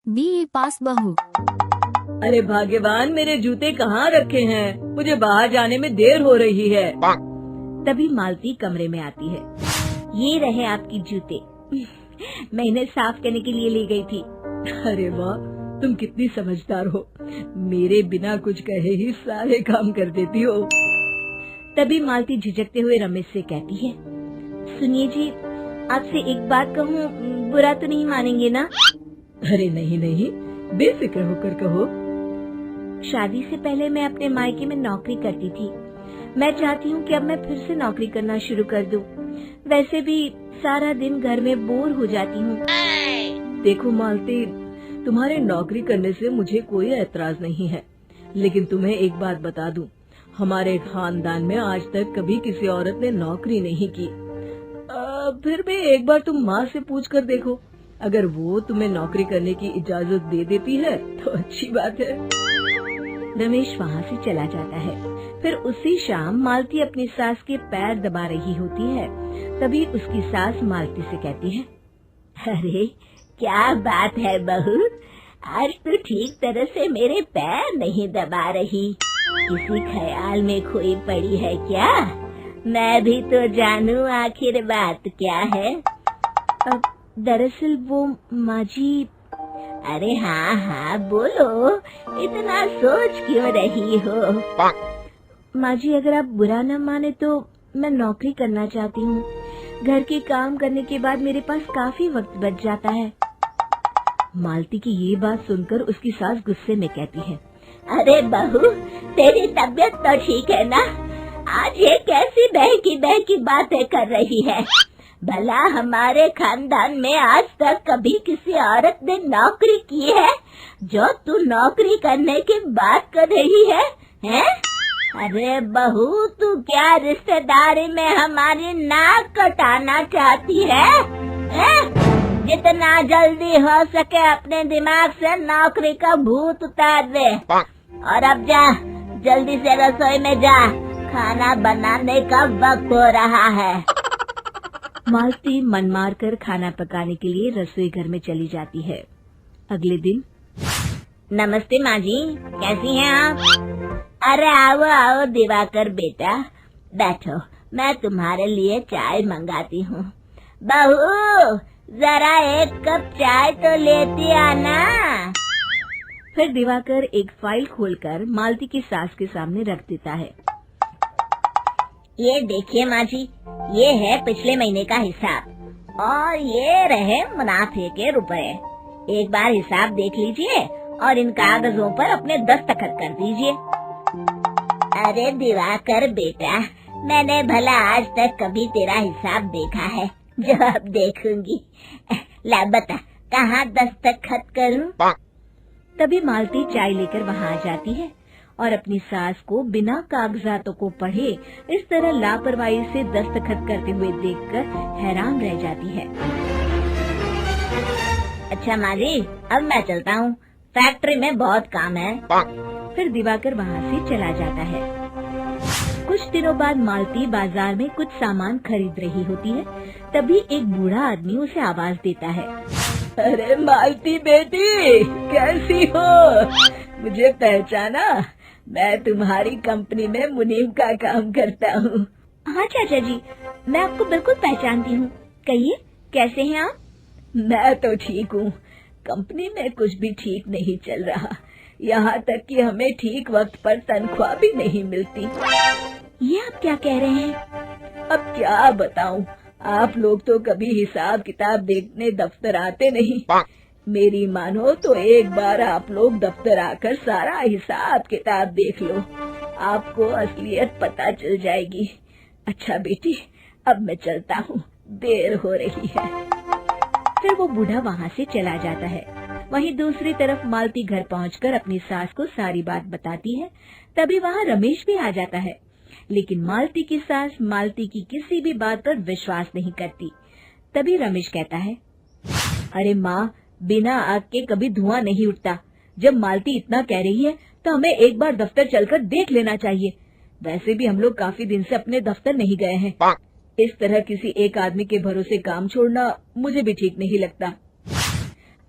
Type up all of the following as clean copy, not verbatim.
BA पास बहू। अरे भाग्यवान, मेरे जूते कहाँ रखे हैं? मुझे बाहर जाने में देर हो रही है। तभी मालती कमरे में आती है। ये रहे आपकी जूते। मैं इन्हें साफ करने के लिए ले गई थी। अरे वाह, तुम कितनी समझदार हो। मेरे बिना कुछ कहे ही सारे काम कर देती हो। तभी मालती झिझकते हुए रमेश से कहती है, सुनिए जी, आपसे एक बात कहूँ, बुरा तो नहीं मानेंगे ना? अरे नहीं नहीं, बेफिक्र होकर कहो। शादी से पहले मैं अपने मायके में नौकरी करती थी। मैं चाहती हूँ कि अब मैं फिर से नौकरी करना शुरू कर दूँ। वैसे भी सारा दिन घर में बोर हो जाती हूँ। देखो मालती, तुम्हारे नौकरी करने से मुझे कोई एतराज नहीं है, लेकिन तुम्हें एक बात बता दूं, हमारे खानदान में आज तक कभी किसी औरत ने नौकरी नहीं की। फिर भी एक बार तुम माँ से पूछ कर देखो, अगर वो तुम्हें नौकरी करने की इजाजत दे देती है तो अच्छी बात है। रमेश वहाँ से चला जाता है। फिर उसी शाम मालती अपनी सास के पैर दबा रही होती है। तभी उसकी सास मालती से कहती है, अरे क्या बात है बहू, आज तो ठीक तरह से मेरे पैर नहीं दबा रही। किसी ख्याल में खोई पड़ी है क्या? मैं भी तो जानूं आखिर बात क्या है। दरअसल वो माँ जी। अरे हाँ हाँ बोलो, इतना सोच क्यों रही हो? माँ जी, अगर आप बुरा न माने तो मैं नौकरी करना चाहती हूँ। घर के काम करने के बाद मेरे पास काफी वक्त बच जाता है। मालती की ये बात सुनकर उसकी सास गुस्से में कहती है, अरे बहू, तेरी तबीयत तो ठीक है ना? आज ये कैसी बहकी बातें कर रही है? भला हमारे खानदान में आज तक कभी किसी औरत ने नौकरी की है जो तू नौकरी करने की बात कर रही है? हैं? अरे बहू, तू क्या रिश्तेदारी में हमारी नाक कटाना चाहती है? जितना जल्दी हो सके अपने दिमाग से नौकरी का भूत उतार दे। और अब जा, जल्दी से रसोई में जा, खाना बनाने का वक्त हो रहा है। मालती मन मार कर खाना पकाने के लिए रसोई घर में चली जाती है। अगले दिन, नमस्ते माँ जी, कैसी हैं आप? अरे आओ आओ दिवाकर बेटा, बैठो, मैं तुम्हारे लिए चाय मंगाती हूँ। बहू, जरा एक कप चाय तो लेती आना। फिर दिवाकर एक फाइल खोलकर मालती की सास के सामने रख देता है। ये देखिए माँ जी, ये है पिछले महीने का हिसाब और ये रहे मुनाफे के रुपए। एक बार हिसाब देख लीजिए और इन कागजों पर अपने दस्तखत कर दीजिए। अरे दिवाकर बेटा, मैंने भला आज तक कभी तेरा हिसाब देखा है जो अब देखूंगी? ला बता, कहाँ दस्तखत करूं? तभी मालती चाय लेकर वहाँ आ जाती है और अपनी सास को बिना कागजातों को पढ़े इस तरह लापरवाही से दस्तखत करते हुए देखकर हैरान रह जाती है। अच्छा माँ जी, अब मैं चलता हूँ, फैक्ट्री में बहुत काम है। फिर दिवाकर वहाँ से चला जाता है। कुछ दिनों बाद मालती बाजार में कुछ सामान खरीद रही होती है। तभी एक बूढ़ा आदमी उसे आवाज देता है, अरे मालती बेटी, कैसी हो? मुझे पहचाना? मैं तुम्हारी कंपनी में मुनीम का काम करता हूँ। हाँ चाचा जी, मैं आपको बिल्कुल पहचानती हूँ। कहिए, कैसे हैं आप? मैं तो ठीक हूँ। कंपनी में कुछ भी ठीक नहीं चल रहा, यहाँ तक कि हमें ठीक वक्त पर तनख्वाह भी नहीं मिलती। ये आप क्या कह रहे हैं? अब क्या बताऊँ, आप लोग तो कभी हिसाब किताब देखने दफ्तर आते नहीं। मेरी मानो तो एक बार आप लोग दफ्तर आकर सारा हिसाब किताब देख लो, आपको असलियत पता चल जाएगी। अच्छा बेटी, अब मैं चलता हूँ, देर हो रही है। फिर वो बूढ़ा वहाँ से चला जाता है। वहीं दूसरी तरफ मालती घर पहुंचकर अपनी सास को सारी बात बताती है। तभी वहाँ रमेश भी आ जाता है, लेकिन मालती की सास मालती की किसी भी बात पर विश्वास नहीं करती। तभी रमेश कहता है, अरे माँ, बिना आग के कभी धुआं नहीं उठता। जब मालती इतना कह रही है तो हमें एक बार दफ्तर चलकर देख लेना चाहिए। वैसे भी हम लोग काफी दिन से अपने दफ्तर नहीं गए हैं। इस तरह किसी एक आदमी के भरोसे काम छोड़ना मुझे भी ठीक नहीं लगता।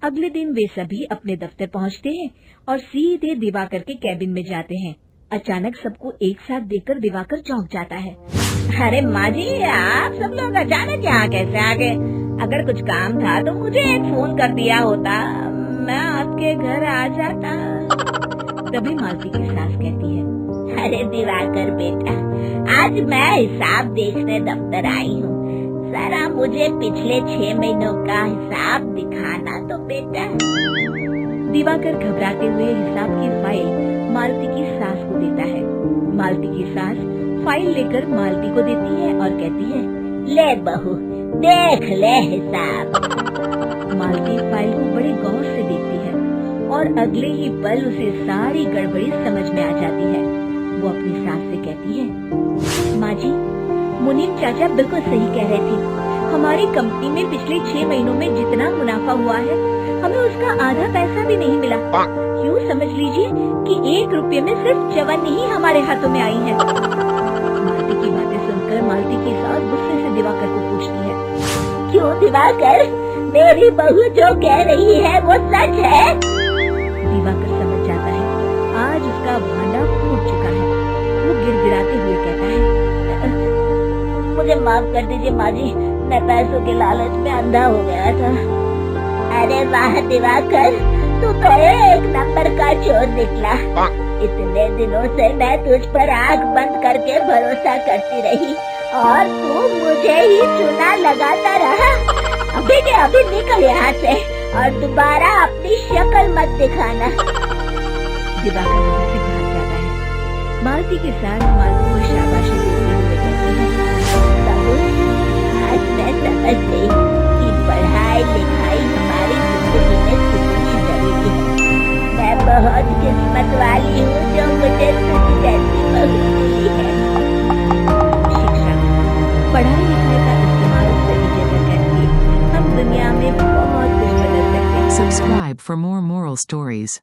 अगले दिन वे सभी अपने दफ्तर पहुंचते हैं और सीधे दिवाकर के कैबिन में जाते हैं। अचानक सबको एक साथ देखकर दिवाकर चौंक जाता है। अरे माँ जी, आप सब लोग अचानक यहाँ कैसे आ गए? अगर कुछ काम था तो मुझे एक फोन कर दिया होता, मैं आपके घर आ जाता। तभी मालती की सास कहती है, अरे दिवाकर बेटा, आज मैं हिसाब देखने दफ्तर आई हूँ, जरा मुझे पिछले 6 महीनों का हिसाब दिखाना तो बेटा। दिवाकर घबराते हुए हिसाब की फाइल मालती की सास को देता है। मालती की सास फाइल लेकर मालती को देती है और कहती है, ले बहू, देख ले हिसाब। मालती फाइल को बड़े गौर से देखती है और अगले ही पल उसे सारी गड़बड़ी समझ में आ जाती है। वो अपनी सास से कहती है, माँ जी, मुनीम चाचा बिल्कुल सही कह रहे थे। हमारी कंपनी में पिछले 6 महीनों में जितना मुनाफा हुआ है, हमें उसका आधा पैसा भी नहीं मिला। यूँ समझ लीजिए कि 1 रुपये में सिर्फ चवन्नी ही हमारे हाथों में आई है। मालती की बातें सुनकर मालती की सास गुस्से से दिवाकर को पूछती है, क्यों दिवाकर, मेरी बहू जो कह रही है वो सच है? दिवाकर समझ जाता है आज उसका भांडा फूट चुका है। वो गिड़गिड़ाते हुए कहता है, मुझे माफ कर दीजिए माँ जी, मैं पैसों के लालच में अंधा हो गया था। अरे वाह दिवाकर, तू तो 1 नंबर का चोर निकला। इतने दिनों से मैं तुझ पर आंख बंद करके भरोसा करती रही और तू मुझे ही चूना लगाता रहा। अभी के अभी निकल यहाँ से और दोबारा अपनी शक्ल मत दिखाना। दिवाकर वहाँ से भाग जाता है। मालती के साथ मालती को शाबाशी देते हुए कहती है, आज मैं समझ गई कि पढ़ाई लिखाई हमारी जिंदगी में कितनी जरूरी है। मैं बहुत किस्मत वाली हूँ जो मुझे तुझ जैसी बहू मिली है। शिक्षा, पढ़ाई लिखाई का इस्तेमाल सही जगह करके हम दुनिया में बहुत कुछ बदल सकते हैं। Subscribe for more moral stories.